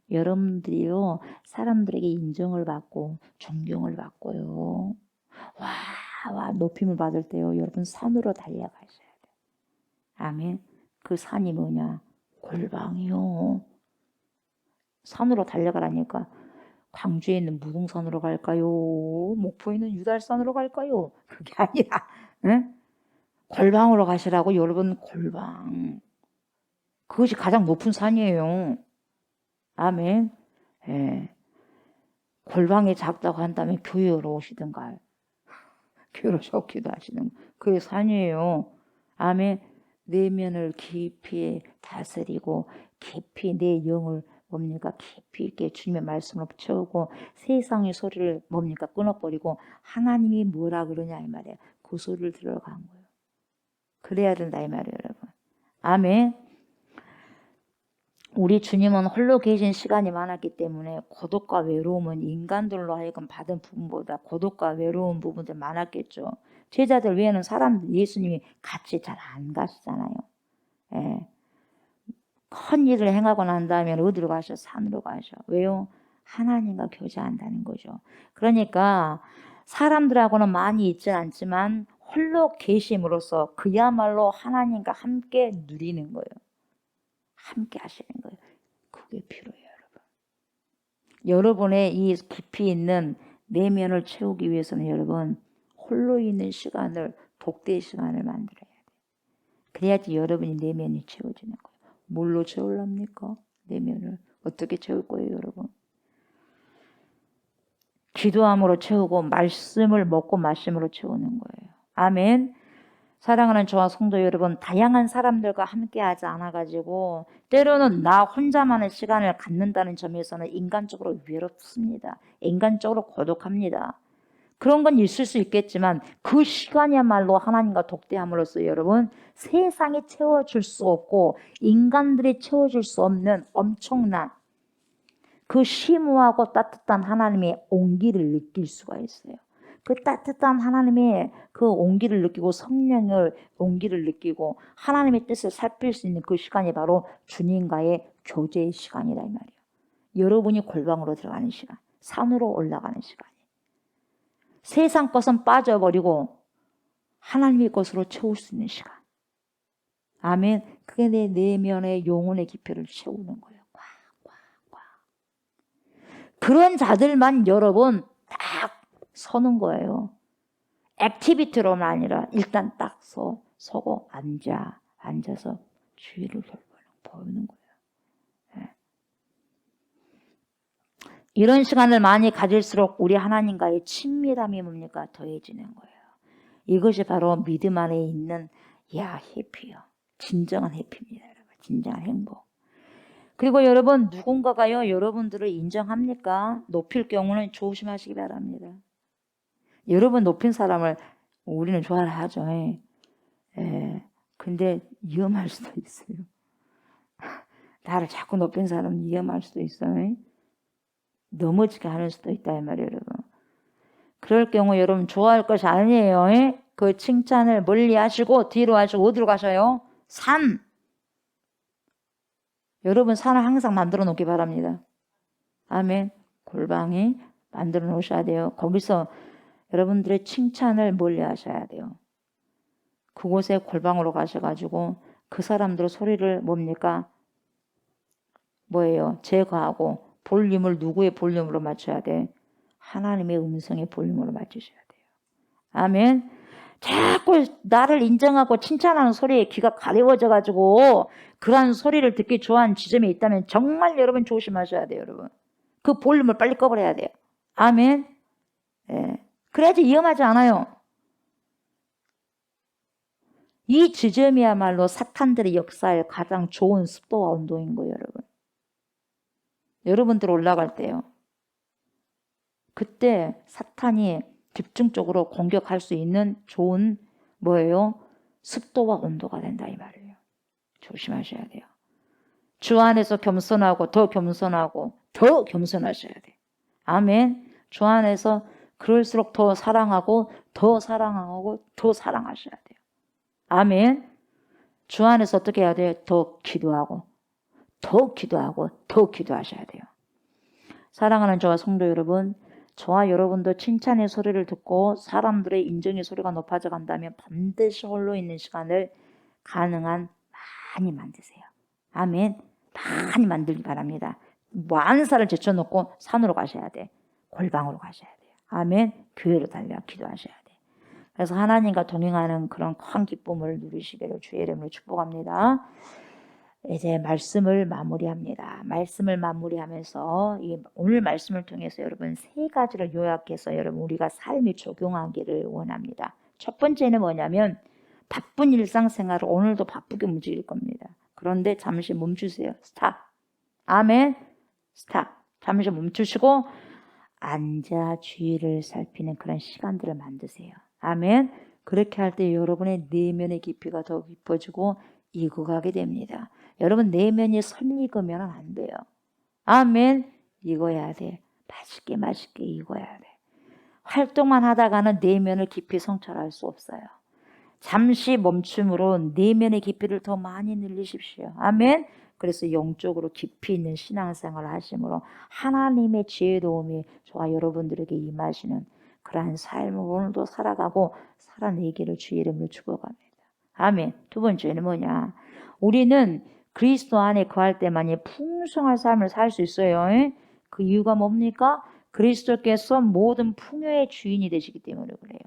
여러분들이요 사람들에게 인정을 받고 존경을 받고요. 와 높임을 받을 때요 여러분 산으로 달려가셔야 돼요. 아멘. 그 산이 뭐냐? 골방이요. 산으로 달려가라니까 광주에 있는 무등산으로 갈까요? 목포에 있는 유달산으로 갈까요? 그게 아니라 응? 골방으로 가시라고. 여러분 골방 그것이 가장 높은 산이에요. 아멘. 예. 골방이 작다고 한다면 교회로 오시든가 교회로 좋기도 하시는 그게 산이에요. 아멘. 내면을 깊이 다스리고 깊이 내 영을 뭡니까 깊이 있게 주님의 말씀으로 채우고 세상의 소리를 뭡니까 끊어버리고 하나님이 뭐라 그러냐 이 말이에요. 그 소리를 들어간 거예요. 그래야 된다 이 말이에요 여러분. 아멘. 우리 주님은 홀로 계신 시간이 많았기 때문에 고독과 외로움은 인간들로 하여금 받은 부분보다 고독과 외로운 부분들 많았겠죠. 제자들 외에는 사람들 예수님이 같이 잘 안 가시잖아요. 예. 큰 일을 행하고 난 다음에 어디로 가셔? 산으로 가셔. 왜요? 하나님과 교제한다는 거죠. 그러니까 사람들하고는 많이 있지는 않지만 홀로 계심으로써 그야말로 하나님과 함께 누리는 거예요. 함께 하시는 거예요. 그게 필요해요, 여러분. 여러분의 이 깊이 있는 내면을 채우기 위해서는 여러분 홀로 있는 시간을 독대의 시간을 만들어야 돼요. 그래야지 여러분이 내면이 채워지는 거예요. 뭘로 채우랍니까? 내면을 어떻게 채울 거예요, 여러분? 기도함으로 채우고 말씀을 먹고 마심으로 채우는 거예요. 아멘. 사랑하는 저와 성도 여러분, 다양한 사람들과 함께하지 않아가지고 때로는 나 혼자만의 시간을 갖는다는 점에서는 인간적으로 외롭습니다. 인간적으로 고독합니다. 그런 건 있을 수 있겠지만 그 시간이야말로 하나님과 독대함으로써 여러분 세상이 채워줄 수 없고 인간들이 채워줄 수 없는 엄청난 그 심오하고 따뜻한 하나님의 온기를 느낄 수가 있어요. 그 따뜻한 하나님의 그 온기를 느끼고 성령의 온기를 느끼고 하나님의 뜻을 살필 수 있는 그 시간이 바로 주님과의 교제의 시간이다 이 말이에요. 여러분이 골방으로 들어가는 시간, 산으로 올라가는 시간. 세상 것은 빠져버리고 하나님의 것으로 채울 수 있는 시간. 아멘. 그게 내 내면의 영혼의 깊이를 채우는 거예요. 꽉. 그런 자들만 여러분 딱 서는 거예요. 액티비티로는 아니라 일단 딱 서고 앉아서 주위를 보이는 거예요. 네. 이런 시간을 많이 가질수록 우리 하나님과의 친밀함이 뭡니까? 더해지는 거예요. 이것이 바로 믿음 안에 있는 야, 해피요. 진정한 해피입니다, 여러분. 진정한 행복. 그리고 여러분, 누군가가요, 여러분들을 인정합니까? 높일 경우는 조심하시기 바랍니다. 여러분 높인 사람을 우리는 좋아하죠. 예. 근데 위험할 수도 있어요. 나를 자꾸 높인 사람은 위험할 수도 있어요. 넘어지게 하는 수도 있다 이 말이에요, 여러분. 그럴 경우 여러분 좋아할 것이 아니에요. 그 칭찬을 멀리 하시고 뒤로 하시고 어디로 가셔요? 산. 여러분 산을 항상 만들어 놓기 바랍니다. 아멘. 골방에 만들어 놓으셔야 돼요. 거기서 여러분들의 칭찬을 멀리 하셔야 돼요. 그곳에 골방으로 가셔가지고 그 사람들 소리를 뭡니까? 뭐예요? 제거하고 볼륨을 누구의 볼륨으로 맞춰야 돼? 하나님의 음성의 볼륨으로 맞추셔야 돼요. 아멘. 자꾸 나를 인정하고 칭찬하는 소리에 귀가 가려워져가지고 그러한 소리를 듣기 좋아하는 지점이 있다면 정말 여러분 조심하셔야 돼요, 여러분. 그 볼륨을 빨리 꺼버려야 돼요. 아멘. 예. 그래야지 위험하지 않아요. 이 지점이야말로 사탄들의 역사에 가장 좋은 습도와 온도인 거예요, 여러분. 여러분들 올라갈 때요. 그때 사탄이 집중적으로 공격할 수 있는 좋은 뭐예요? 습도와 온도가 된다 이 말이에요. 조심하셔야 돼요. 주 안에서 겸손하고 더 겸손하고 더 겸손하셔야 돼요. 아멘. 주 안에서 그럴수록 더 사랑하고 더 사랑하고 더 사랑하셔야 돼요. 아멘. 주 안에서 어떻게 해야 돼요? 더 기도하고 더 기도하고 더 기도하셔야 돼요. 사랑하는 저와 성도 여러분, 저와 여러분도 칭찬의 소리를 듣고 사람들의 인정의 소리가 높아져 간다면 반드시 홀로 있는 시간을 가능한 많이 만드세요. 아멘. 많이 만들기 바랍니다. 만사를 제쳐놓고 산으로 가셔야 돼. 골방으로 가셔야 돼요. 아멘. 교회로 달려 기도하셔야 돼. 그래서 하나님과 동행하는 그런 큰 기쁨을 누리시기를 주의 이름으로 축복합니다. 이제 말씀을 마무리합니다. 말씀을 마무리하면서 오늘 말씀을 통해서 여러분 세 가지를 요약해서 여러분 우리가 삶에 적용하기를 원합니다. 첫 번째는 뭐냐면 바쁜 일상생활을 오늘도 바쁘게 움직일 겁니다. 그런데 잠시 멈추세요. 스탑. 아멘. 스탑. 잠시 멈추시고 앉아 주위를 살피는 그런 시간들을 만드세요. 아멘. 그렇게 할 때 여러분의 내면의 깊이가 더 깊어지고 익어가게 됩니다. 여러분 내면이 선익으면 안 돼요. 아멘. 익어야 돼. 맛있게 익어야 돼. 활동만 하다가는 내면을 깊이 성찰할 수 없어요. 잠시 멈춤으로 내면의 깊이를 더 많이 늘리십시오. 아멘. 그래서 영적으로 깊이 있는 신앙생활을 하심으로 하나님의 지혜 도움이 저와 여러분들에게 임하시는 그러한 삶을 오늘도 살아가고 살아내기를 주의 이름으로 축복합니다. 아멘. 두 번째는 뭐냐? 우리는 그리스도 안에 거할 때만이 풍성한 삶을 살 수 있어요. 그 이유가 뭡니까? 그리스도께서 모든 풍요의 주인이 되시기 때문에 그래요.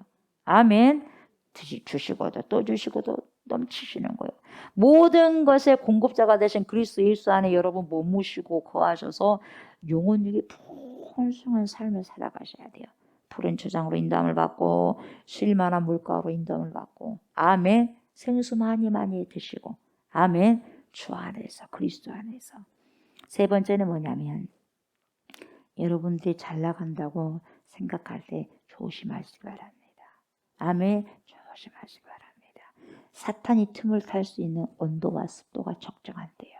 아멘. 주시고도 또 주시고도 넘치시는 거예요. 모든 것의 공급자가 되신 그리스도 예수 안에 여러분 머무시고 거하셔서 영혼육이 풍성한 삶을 살아가셔야 돼요. 푸른 초장으로 인도함을 받고 쉴만한 물가로 인도함을 받고 아멘. 생수 많이 드시고 아멘. 주 안에서 그리스도 안에서. 세 번째는 뭐냐면 여러분들이 잘 나간다고 생각할 때 조심하시기 바랍니다. 아멘. 조심하시기 바랍니다. 사탄이 틈을 탈 수 있는 온도와 습도가 적정한데요.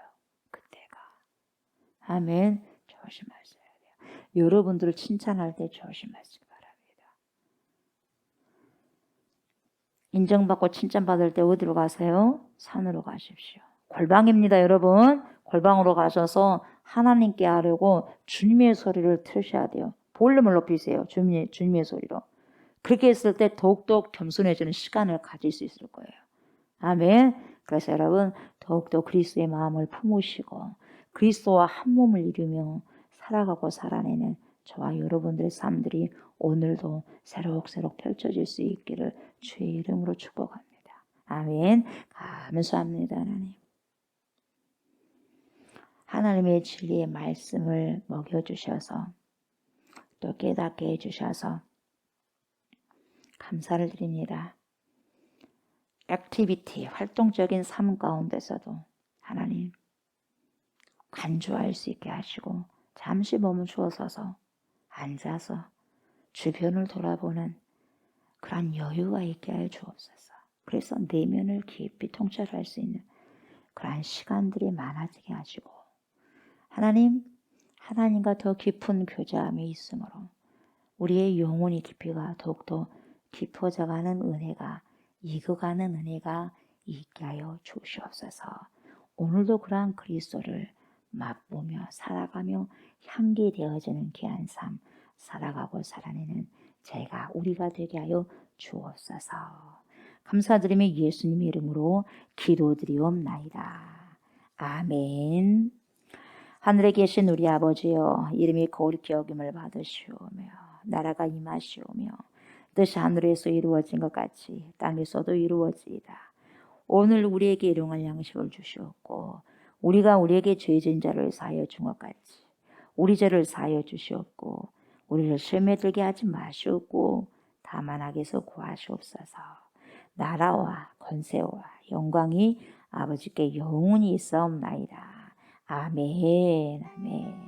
그때가. 아멘. 조심하셔야 돼요. 여러분들을 칭찬할 때 조심하시기 바랍니다. 인정받고 칭찬받을 때 어디로 가세요? 산으로 가십시오. 골방입니다, 여러분. 골방으로 가셔서 하나님께 하려고 주님의 소리를 들으셔야 돼요. 볼륨을 높이세요. 주님의 소리로. 그렇게 했을 때 더욱더 겸손해지는 시간을 가질 수 있을 거예요. 아멘. 그래서 여러분 더욱더 그리스도의 마음을 품으시고 그리스도와 한 몸을 이루며 살아가고 살아내는 저와 여러분들의 삶들이 오늘도 새록새록 펼쳐질 수 있기를 주의 이름으로 축복합니다. 아멘. 감사합니다. 하나님. 하나님의 진리의 말씀을 먹여주셔서 또 깨닫게 해주셔서 감사를 드립니다. 액티비티, 활동적인 삶 가운데서도 하나님 간주할 수 있게 하시고 잠시 멈추어 서서 앉아서 주변을 돌아보는 그런 여유가 있게 하여 주옵소서. 그래서 내면을 깊이 통찰할 수 있는 그러한 시간들이 많아지게 하시고 하나님과 더 깊은 교제함이 있으므로 우리의 영혼의 깊이가 더욱더 깊어져가는 은혜가 익어가는 은혜가 있게 하여 주시옵소서. 오늘도 그러한 그리스도를 맛보며 살아가며 향기 되어지는 귀한 삶 살아가고 살아내는 우리가 되게 하여 주옵소서. 감사드리며 예수님의 이름으로 기도드리옵나이다. 아멘. 하늘에 계신 우리 아버지여, 이름이 거룩히 여김을 받으시오며 나라가 임하시오며 뜻이 하늘에서 이루어진 것 같이 땅에서도 이루어지이다. 오늘 우리에게 일용할 양식을 주시옵고 우리가 우리에게 죄진 자를 사하여 준 것 같이 우리 죄를 사하여 주시옵고 우리를 시험에 들게 하지 마시옵고 다만 악에서 구하시옵소서. 나라와 권세와 영광이 아버지께 영원히 있사옵나이다. 아멘. 아멘.